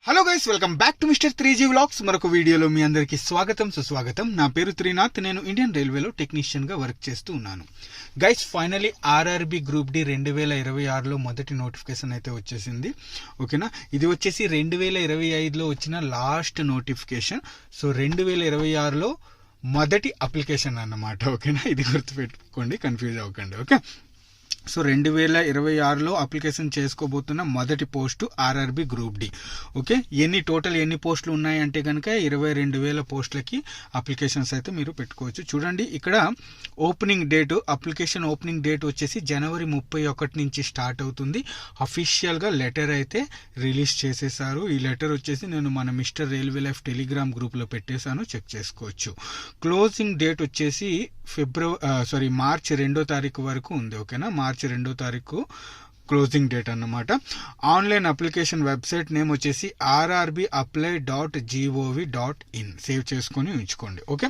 Hello guys, welcome back to mister 3G vlogs. మరొక వీడియోలో మీ అందరికీ స్వాగతం సుస్వాగతం. నా పేరు త్రినాథ్. నేను ఇండియన్ రైల్వేలో టెక్నీషియన్ గా వర్క్ చేస్తూ ఉన్నాను. Guys, finally RRB group D 2026లో మొదటి నోటిఫికేషన్ అయితే వచ్చేసింది. ఓకేనా, ఇది వచ్చేసి 2025లో వచ్చిన లాస్ట్ నోటిఫికేషన్. సో 2026లో మొదటి అప్లికేషన్ అన్నమాట. ఓకేనా, ఇది గుర్తుపెట్టుకోండి, కన్ఫ్యూజ్ అవ్వకండి. ఓకే, సో 2026లో అప్లికేషన్ చేసుకోబోతున్న మొదటి post RRB group D. Okay, total ఎన్ని పోస్టులు ఉన్నాయంటే కనుక 22,000 పోస్టులకి అప్లికేషన్స్ అయితే మీరు పెట్టుకోవచ్చు. చూడండి, ఇక్కడ అప్లికేషన్ ఓపెనింగ్ డేట్ వచ్చేసి జనవరి 31 నుంచి స్టార్ట్ అవుతుంది. అఫీషియల్గా లెటర్ అయితే రిలీజ్ చేసేసారు. ఈ లెటర్ వచ్చేసి నేను మన మిస్టర్ రైల్వే లైఫ్ టెలిగ్రామ్ గ్రూప్లో పెట్టేశాను, చెక్ చేసుకోవచ్చు. క్లోజింగ్ డేట్ వచ్చేసి మార్చి 2వ తారీఖు వరకు ఉంది. ఓకేనా, మార్చి 2వ తారీఖు క్లోజింగ్ డేట్ అన్నమాట. ఆన్లైన్ అప్లికేషన్ వెబ్సైట్ నేమ్ వచ్చేసి rrbapply.gov.in. సేవ్ చేసుకొని ఉంచుకోండి. ఓకే,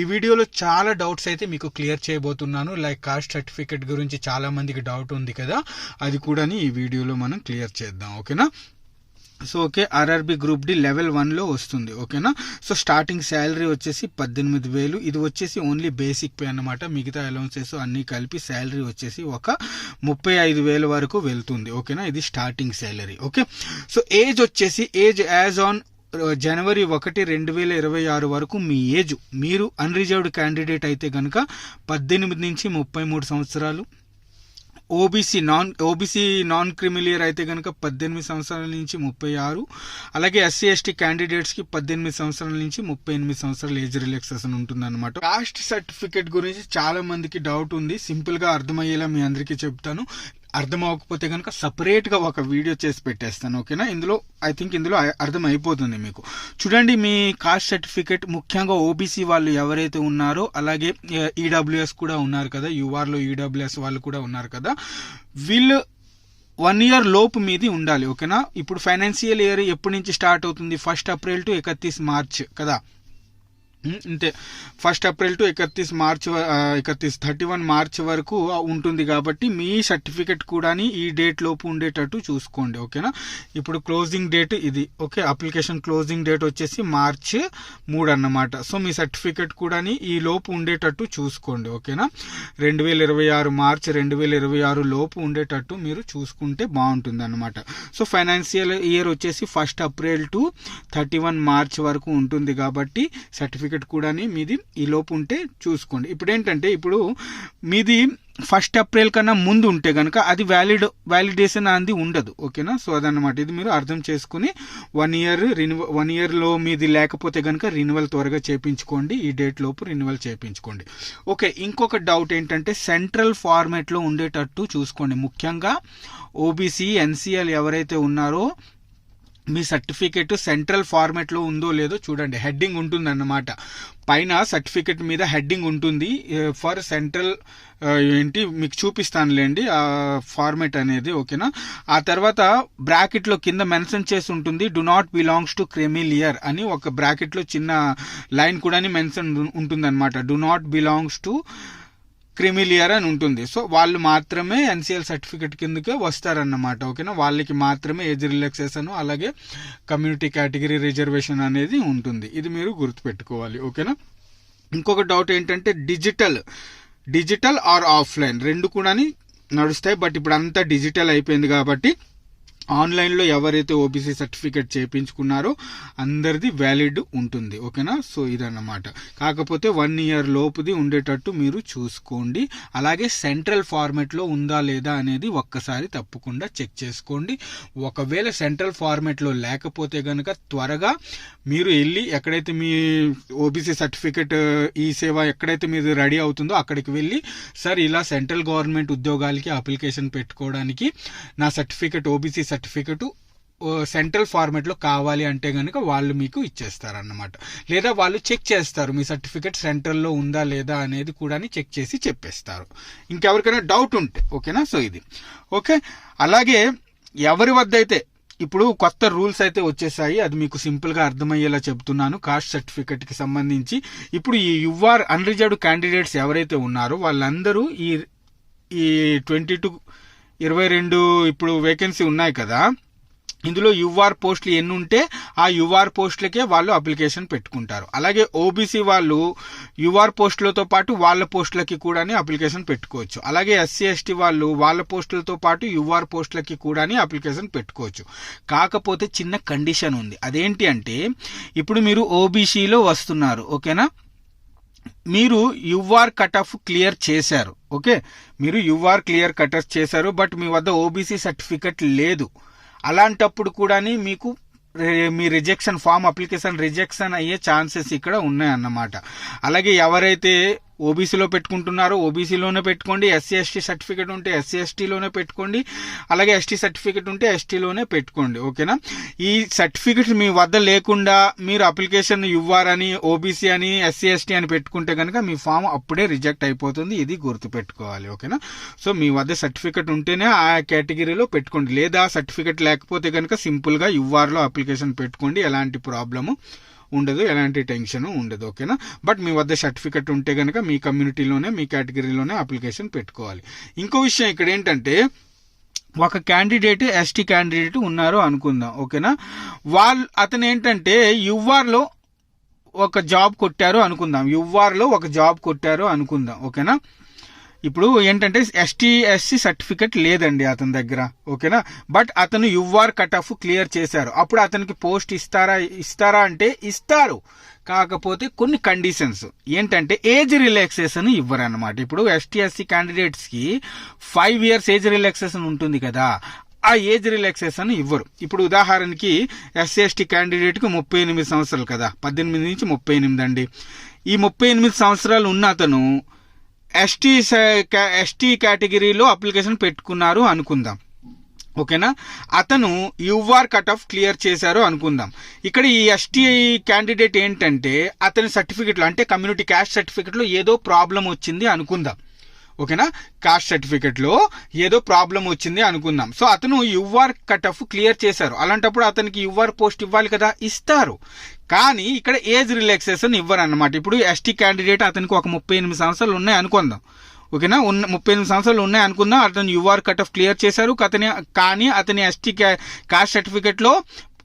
ఈ వీడియోలో చాలా డౌట్స్ అయితే మీకు క్లియర్ చేయబోతున్నాను. లైక్ కాస్ట్ సర్టిఫికేట్ గురించి చాలా మందికి డౌట్ ఉంది కదా, అది కూడా ఈ వీడియోలో మనం క్లియర్ చేద్దాం. ఓకేనా, so okay, RRB group D level 1లో వస్తుంది. ఓకేనా, సో స్టార్టింగ్ శాలరీ వచ్చేసి 18,000. ఇది వచ్చేసి ఓన్లీ బేసిక్ పే అన్నమాట. మిగతా అలౌన్సెస్ అన్ని కలిపి శాలరీ వచ్చేసి ఒక 35,000 వరకు వెళ్తుంది. ఓకేనా, ఇది starting salary. Okay, so age as on January 1, 2026 వరకు మీ ఏజ్, మీరు అన్రిజర్వ్డ్ క్యాండిడేట్ అయితే కనుక 18 నుంచి 33 సంవత్సరాలు. ఓబీసీ నాన్ క్రిమిలియర్ అయితే కనుక 18 సంవత్సరాల నుంచి 36. అలాగే ఎస్సీ ఎస్టీ క్యాండిడేట్స్ కి 18 సంవత్సరాల నుంచి 38 సంవత్సరాల ఏజ్ రిలాక్సేషన్ ఉంటుంది అనమాట. కాస్ట్ సర్టిఫికేట్ గురించి చాలా మందికి డౌట్ ఉంది. సింపుల్ గా అర్థమయ్యేలా మీ అందరికీ చెప్తాను. అర్థం అవ్వకపోతే కనుక సపరేట్ గా ఒక వీడియో చేసి పెట్టేస్తాను. ఓకేనా, ఇందులో అర్థం అయిపోతుంది మీకు. చూడండి, మీ కాస్ట్ సర్టిఫికేట్ ముఖ్యంగా ఓబీసీ వాళ్ళు ఎవరైతే ఉన్నారో, అలాగే ఈడబ్ల్యూఎస్ కూడా ఉన్నారు కదా, యూఆర్లో ఈడబ్ల్యూఎస్ వాళ్ళు కూడా ఉన్నారు కదా, వీళ్ళు 1 year లోపు మీది ఉండాలి. ఓకేనా, ఇప్పుడు ఫైనాన్షియల్ ఇయర్ ఎప్పటి నుంచి స్టార్ట్ అవుతుంది? 1 April to 31 March కదా, అంతే. 1 April to 31 March వరకు ఉంటుంది. కాబట్టి మీ సర్టిఫికెట్ కూడా ఈ డేట్ లోపు ఉండేటట్టు చూసుకోండి. ఓకేనా, ఇప్పుడు క్లోజింగ్ డేట్ ఇది. ఓకే, అప్లికేషన్ క్లోజింగ్ డేట్ వచ్చేసి March 3 అన్నమాట. సో మీ సర్టిఫికెట్ కూడా ఈ లోపు ఉండేటట్టు చూసుకోండి. ఓకేనా, 2026 March 2026 లోపు ఉండేటట్టు మీరు చూసుకుంటే బాగుంటుంది అన్నమాట. సో ఫైనాన్షియల్ ఇయర్ వచ్చేసి 1 April to 31 March వరకు ఉంటుంది. కాబట్టి సర్టిఫికెట్ కూడా మీది ఈ లోపు ఉంటే చూసుకోండి. ఇప్పుడు ఏంటంటే, ఇప్పుడు మీది 1 April కన్నా ముందు ఉంటే కనుక అది వ్యాలిడేషన్ అనేది ఉండదు. ఓకేనా, సో అదన్నమాట. ఇది మీరు అర్థం చేసుకుని 1 year లో మీది లేకపోతే కనుక రినివల్ త్వరగా చేయించుకోండి. ఈ డేట్ లోపు రినివల్ చేయించుకోండి. ఓకే, ఇంకొక డౌట్ ఏంటంటే సెంట్రల్ ఫార్మాట్ లో ఉండేటట్టు చూసుకోండి. ముఖ్యంగా ఓబీసీ ఎన్సీఎల్ ఎవరైతే ఉన్నారో మీ సర్టిఫికేట్ సెంట్రల్ ఫార్మాట్ లో ఉందో లేదో చూడండి. హెడ్డింగ్ ఉంటుంది అన్నమాట, పైన సర్టిఫికేట్ మీద హెడ్డింగ్ ఉంటుంది ఫర్ సెంట్రల్ మీకు చూపిస్తానులేండి ఆ ఫార్మాట్ అనేది. ఓకేనా, ఆ తర్వాత బ్రాకెట్ లో కింద మెన్షన్ చేసి ఉంటుంది do not belongs to creamy layer అని ఒక బ్రాకెట్ లో చిన్న లైన్ కూడా మెన్షన్ ఉంటుంది అనమాట. Do not belongs to creamy layer అని ఉంటుంది. సో వాళ్ళు మాత్రమే ఎన్సీఎల్ సర్టిఫికెట్ కిందకే వస్తారన్నమాట. ఓకేనా, వాళ్ళకి మాత్రమే ఏజ్ రిలాక్సేషన్ అలాగే కమ్యూనిటీ కేటగిరీ రిజర్వేషన్ అనేది ఉంటుంది. ఇది మీరు గుర్తుపెట్టుకోవాలి. ఓకేనా, ఇంకొక డౌట్ ఏంటంటే డిజిటల్ ఆర్ ఆఫ్లైన్ రెండు కూడా నడుస్తాయి. బట్ ఇప్పుడు అంతా డిజిటల్ అయిపోయింది కాబట్టి ఆన్లైన్లో ఎవరైతే ఓబీసీ సర్టిఫికేట్ చేయించుకున్నారో అందరిది వ్యాలిడ్ ఉంటుంది. ఓకేనా, సో ఇదన్నమాట. కాకపోతే 1 year లోపుది ఉండేటట్టు మీరు చూసుకోండి. అలాగే సెంట్రల్ ఫార్మాట్లో ఉందా లేదా అనేది ఒక్కసారి తప్పకుండా చెక్ చేసుకోండి. ఒకవేళ సెంట్రల్ ఫార్మాట్లో లేకపోతే కనుక త్వరగా మీరు వెళ్ళి ఎక్కడైతే మీ ఓబీసీ సర్టిఫికేట్ ఈ సేవ ఎక్కడైతే మీరు రెడీ అవుతుందో అక్కడికి వెళ్ళి, సార్ ఇలా సెంట్రల్ గవర్నమెంట్ ఉద్యోగాలకి అప్లికేషన్ పెట్టుకోవడానికి నా certificate OBC certificate central format లో కావాలి అంటే గనుక వాళ్ళు మీకు ఇచ్చేస్తారన్నమాట. లేదా వాళ్ళు చెక్ చేస్తారు మీ సర్టిఫికెట్ సెంట్రల్ లో ఉందా లేదా అనేది కూడా చెక్ చేసి చెప్పేస్తారు, ఇంకెవరికైనా డౌట్ ఉంటే. ఓకేనా, సో ఇది ఓకే. అలాగే ఎవరి వద్ద అయితే ఇప్పుడు కొత్త రూల్స్ అయితే వచ్చేసాయి, అది మీకు సింపుల్ గా అర్థమయ్యేలా చెప్తున్నాను. కాస్ట్ సర్టిఫికెట్ కి సంబంధించి ఇప్పుడు ఈ యుఆర్ అన్రిజర్వ్డ్ క్యాండిడేట్స్ ఎవరైతే ఉన్నారో వాళ్ళందరూ ఈ 22 ఇప్పుడు వేకెన్సీ ఉన్నాయి కదా, ఇందులో యుఆర్ పోస్టులు ఎన్ని ఉంటే ఆ యుఆర్ పోస్టులకే వాళ్ళు అప్లికేషన్ పెట్టుకుంటారు. అలాగే ఓబీసీ వాళ్ళు యుఆర్ పోస్టులతో పాటు వాళ్ళ పోస్టులకి కూడా అప్లికేషన్ పెట్టుకోవచ్చు. అలాగే ఎస్సీ ఎస్టీ వాళ్ళు వాళ్ళ పోస్టులతో పాటు యుఆర్ పోస్టులకి కూడా అప్లికేషన్ పెట్టుకోవచ్చు. కాకపోతే చిన్న కండిషన్ ఉంది. అదేంటి అంటే ఇప్పుడు మీరు ఓబీసీలో వస్తున్నారు, ఓకేనా, మీరు యుఆర్ కట్ ఆఫ్ క్లియర్ చేశారు, ఓకే, మీరు యుఆర్ క్లియర్ కట్ ఆఫ్ చేశారు, బట్ మీ వద్ద ఓబీసీ సర్టిఫికెట్ లేదు. అలాంటప్పుడు కూడా మీకు మీ రిజెక్షన్ ఫామ్ అప్లికేషన్ రిజెక్షన్ అయ్యే ఛాన్సెస్ ఇక్కడ ఉన్నాయన్నమాట. అలాగే ఎవరైతే ఓబీసీలో పెట్టుకుంటున్నారో ఓబీసీలోనే పెట్టుకోండి, ఎస్సీ ఎస్టీ సర్టిఫికేట్ ఉంటే ఎస్సీ ఎస్టీలోనే పెట్టుకోండి, అలాగే ఎస్టీ సర్టిఫికేట్ ఉంటే ఎస్టీలోనే పెట్టుకోండి, ఓకేనా. ఈ సర్టిఫికేట్ మీ వద్ద లేకుండా మీరు అప్లికేషన్ యుఆర్ అని ఓబీసీ అని ఎస్సీ ఎస్టీ అని పెట్టుకుంటే కనుక మీ ఫామ్ అప్పుడే రిజెక్ట్ అయిపోతుంది. ఇది గుర్తుపెట్టుకోవాలి, ఓకేనా. సో మీ వద్ద సర్టిఫికేట్ ఉంటేనే ఆ కేటగిరీలో పెట్టుకోండి, లేదా సర్టిఫికేట్ లేకపోతే కనుక సింపుల్గా యుఆర్లో అప్లికేషన్ పెట్టుకోండి. ఎలాంటి ప్రాబ్లము ఉండదు, ఎలాంటి టెన్షన్ ఉండదు, ఓకేనా. బట్ మీ వద్ద సర్టిఫికెట్ ఉంటే కనుక మీ కమ్యూనిటీలోనే మీ కేటగిరీలోనే అప్లికేషన్ పెట్టుకోవాలి. ఇంకో విషయం ఇక్కడ ఏంటంటే ఒక క్యాండిడేట్ ఎస్టీ క్యాండిడేట్ ఉన్నారు అనుకుందాం, ఓకేనా. అతను ఏంటంటే యుఆర్లో ఒక జాబ్ కొట్టారు అనుకుందాం, ఓకేనా. ఇప్పుడు ఏంటంటే ఎస్సీ సర్టిఫికెట్ లేదండి అతని దగ్గర, ఓకేనా. బట్ అతను యుఆర్ కట్ ఆఫ్ క్లియర్ చేశారు. అప్పుడు అతనికి పోస్ట్ ఇస్తారా అంటే ఇస్తారు. కాకపోతే కొన్ని కండిషన్స్ ఏంటంటే ఏజ్ రిలాక్సేషన్ ఇవ్వరు అన్నమాట. ఇప్పుడు ఎస్సీ క్యాండిడేట్స్ కి 5 years ఏజ్ రిలాక్సేషన్ ఉంటుంది కదా, ఆ ఏజ్ రిలాక్సేషన్ ఇవ్వరు. ఇప్పుడు ఉదాహరణకి ఎస్సీ ఎస్టీ క్యాండిడేట్ కి 38 సంవత్సరాలు కదా, 18 నుంచి 38 అండి. ఈ 38 సంవత్సరాలు ఉన్న అతను ఎస్టీ కేటగిరీలో అప్లికేషన్ పెట్టుకున్నారు అనుకుందాం, ఓకేనా. అతను యుఆర్ కట్ ఆఫ్ క్లియర్ చేశారు అనుకుందాం. ఇక్కడ ఈ ఎస్టీ క్యాండిడేట్ ఏంటంటే అతని సర్టిఫికెట్లో అంటే కమ్యూనిటీ క్యాస్ట్ సర్టిఫికెట్లో ఏదో ప్రాబ్లం వచ్చింది అనుకుందాం, ఓకేనా. కాస్ట్ సర్టిఫికెట్ లో ఏదో ప్రాబ్లం వచ్చింది అనుకుందాం. సో అతను యుఆర్ కట్ ఆఫ్ క్లియర్ చేశారు. అలాంటప్పుడు అతనికి యుఆర్ పోస్ట్ ఇవ్వాలి కదా, ఇస్తారు. కానీ ఇక్కడ ఏజ్ రిలాక్సేషన్ ఇవ్వరు అన్నమాట. ఇప్పుడు ఎస్టీ క్యాండిడేట్ అతనికి ఒక 38 సంవత్సరాలు ఉన్నాయి అనుకుందాం, ఓకేనా. 38 సంవత్సరాలు ఉన్నాయి అనుకుందాం. అతను యుఆర్ కట్ ఆఫ్ క్లియర్ చేశారు. కానీ అతని ఎస్టీ కాస్ట్ సర్టిఫికెట్ లో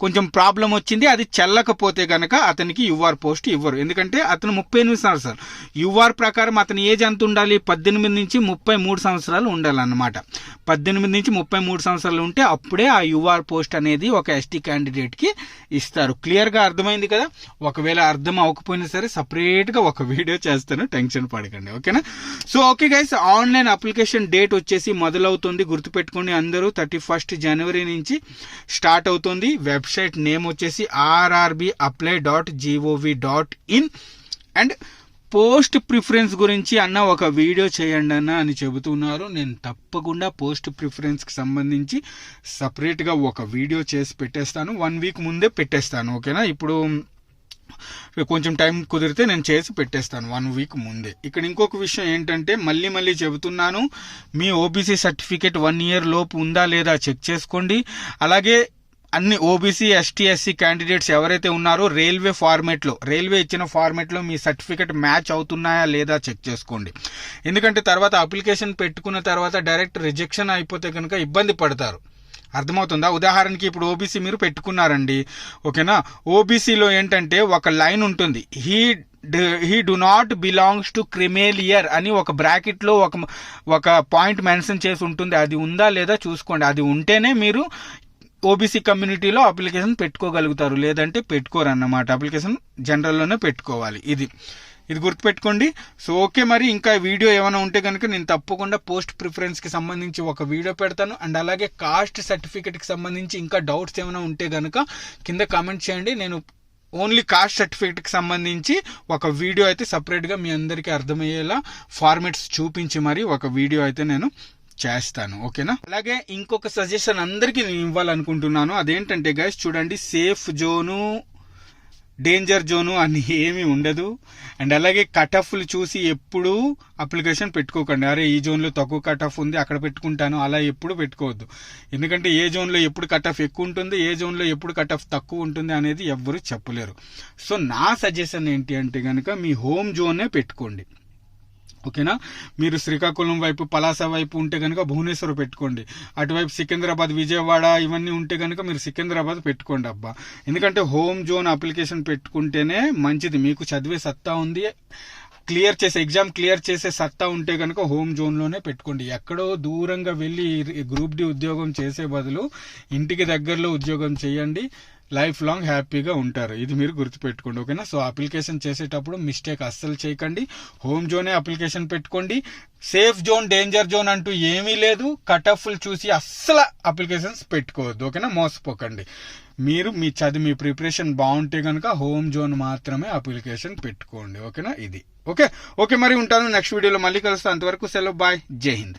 కొంచెం ప్రాబ్లం వచ్చింది. అది చెల్లకపోతే గనక అతనికి యుఆర్ పోస్ట్ ఇవ్వరు. ఎందుకంటే అతను 38 సంవత్సరాలు. యుఆర్ ప్రకారం అతని ఏజ్ ఎంత ఉండాలి, 18 నుంచి 33 సంవత్సరాలు ఉండాలన్నమాట. 18 నుంచి 33 సంవత్సరాలు ఉంటే అప్పుడే ఆ యుఆర్ పోస్ట్ అనేది ఒక ఎస్టీ క్యాండిడేట్ కి ఇస్తారు. క్లియర్ గా అర్థమైంది కదా. ఒకవేళ అర్థం అవ్వకపోయినా సరే సపరేట్ గా ఒక వీడియో చేస్తాను, టెన్షన్ పడకండి, ఓకేనా. So okay guys, online application date వచ్చేసి మొదలవుతుంది. గుర్తుపెట్టుకోండి అందరూ, 31st January నుంచి స్టార్ట్ అవుతుంది. వెబ్సైట్ నేమ్ వచ్చేసి rrbapply.gov.in. అండ్ పోస్ట్ ప్రిఫరెన్స్ గురించి అన్న ఒక వీడియో చేయండి అన్న అని చెబుతున్నారు. నేను తప్పకుండా పోస్ట్ ప్రిఫరెన్స్ కి సంబంధించి సపరేట్ గా ఒక వీడియో చేసి పెట్టేస్తాను. 1 week ముందే పెట్టేస్తాను, ఓకేనా. ఇప్పుడు కొంచెం టైం కుదిరితే నేను చేసి పెట్టేస్తాను 1 week ముందే. ఇక్కడ ఇంకొక విషయం ఏంటంటే మళ్ళీ చెబుతున్నాను, మీ ఓబీసీ సర్టిఫికేట్ 1 year లోపు ఉందా లేదా చెక్ చేసుకోండి. అలాగే అన్ని ఓబీసీ ఎస్టీ ఎస్సీ క్యాండిడేట్స్ ఎవరైతే ఉన్నారో రైల్వే ఇచ్చిన ఫార్మేట్ లో మీ సర్టిఫికెట్ మ్యాచ్ అవుతున్నాయా లేదా చెక్ చేసుకోండి. ఎందుకంటే తర్వాత అప్లికేషన్ పెట్టుకున్న తర్వాత డైరెక్ట్ రిజెక్షన్ అయిపోతే కనుక ఇబ్బంది పడతారు. అర్థమవుతుందా. ఉదాహరణకి ఇప్పుడు ఓబీసీ మీరు పెట్టుకున్నారండి, ఓకేనా. ఓబీసీలో ఏంటంటే ఒక లైన్ ఉంటుంది, he do not belongs to creamy layer అని ఒక బ్రాకెట్ లో ఒక పాయింట్ మెన్షన్ చేసి ఉంటుంది. అది ఉందా లేదా చూసుకోండి. అది ఉంటేనే మీరు ఓబీసీ కమ్యూనిటీలో అప్లికేషన్ పెట్టుకోగలుగుతారు, లేదంటే పెట్టుకోరు అన్నమాట. అప్లికేషన్ జనరల్లోనే పెట్టుకోవాలి. ఇది గుర్తుపెట్టుకోండి. సో ఓకే, మరి ఇంకా వీడియో ఏమైనా ఉంటే కనుక నేను తప్పకుండా పోస్ట్ ప్రిఫరెన్స్ కి సంబంధించి ఒక వీడియో పెడతాను. అండ్ అలాగే కాస్ట్ సర్టిఫికేట్ కి సంబంధించి ఇంకా డౌట్స్ ఏమైనా ఉంటే కనుక కింద కామెంట్ చేయండి. నేను ఓన్లీ కాస్ట్ సర్టిఫికేట్ కి సంబంధించి ఒక వీడియో అయితే సపరేట్ గా మీ అందరికీ అర్థమయ్యేలా ఫార్మాట్స్ చూపించి మరి ఒక వీడియో అయితే నేను చేస్తాను, ఓకేనా. అలాగే ఇంకొక సజెషన్ అందరికీ నేను ఇవ్వాలనుకుంటున్నాను. అదేంటంటే గైస్ చూడండి, సేఫ్ జోను డేంజర్ జోను అని ఏమీ ఉండదు. అండ్ అలాగే కట్ ఆఫ్లు చూసి ఎప్పుడు అప్లికేషన్ పెట్టుకోకండి. అరే ఈ జోన్లో తక్కువ కట్ ఆఫ్ ఉంది అక్కడ పెట్టుకుంటాను, అలా ఎప్పుడు పెట్టుకోవద్దు. ఎందుకంటే ఏ జోన్లో ఎప్పుడు కట్ ఆఫ్ ఎక్కువ ఉంటుంది, ఏ జోన్లో ఎప్పుడు కట్ ఆఫ్ తక్కువ ఉంటుంది అనేది ఎవ్వరూ చెప్పలేరు. సో నా సజెషన్ ఏంటి అంటే కనుక మీ హోమ్ జోనే పెట్టుకోండి, ఓకేనా. మీరు శ్రీకాకుళం వైపు పలాస వైపు ఉంటే కనుక భువనేశ్వర్ పెట్టుకోండి, అటువైపు సికింద్రాబాద్ విజయవాడ ఇవన్నీ ఉంటే కనుక మీరు సికింద్రాబాద్ పెట్టుకోండి అబ్బా. ఎందుకంటే హోమ్ జోన్ అప్లికేషన్ పెట్టుకుంటేనే మంచిది. మీకు చదివే సత్తా ఉంది, ఎగ్జామ్ క్లియర్ చేసే సత్తా ఉంటే కనుక హోమ్ జోన్లోనే పెట్టుకోండి. ఎక్కడో దూరంగా వెళ్ళి గ్రూప్ డి ఉద్యోగం చేసే బదులు ఇంటికి దగ్గరలో ఉద్యోగం చేయండి, లైఫ్ లాంగ్ హ్యాపీగా ఉంటారు. ఇది మీరు గుర్తుపెట్టుకోండి, ఓకేనా. సో అప్లికేషన్ చేసేటప్పుడు మిస్టేక్ అస్సలు చేయకండి, హోమ్ జోనే అప్లికేషన్ పెట్టుకోండి. సేఫ్ జోన్, డేంజర్ జోన్ అంటూ ఏమీ లేదు. కట్ ఆఫ్లు చూసి అస్సలు అప్లికేషన్స్ పెట్టుకోవద్దు, ఓకేనా. మోసపోకండి. మీరు మీ ప్రిపరేషన్ బాగుంటే కనుక హోమ్ జోన్ మాత్రమే అప్లికేషన్ పెట్టుకోండి, ఓకేనా. ఇది ఓకే. మరి ఉంటాను నెక్స్ట్ వీడియోలో మళ్ళీ కలుస్తాను. అంతవరకు సెలవు, బాయ్, జై హింద్.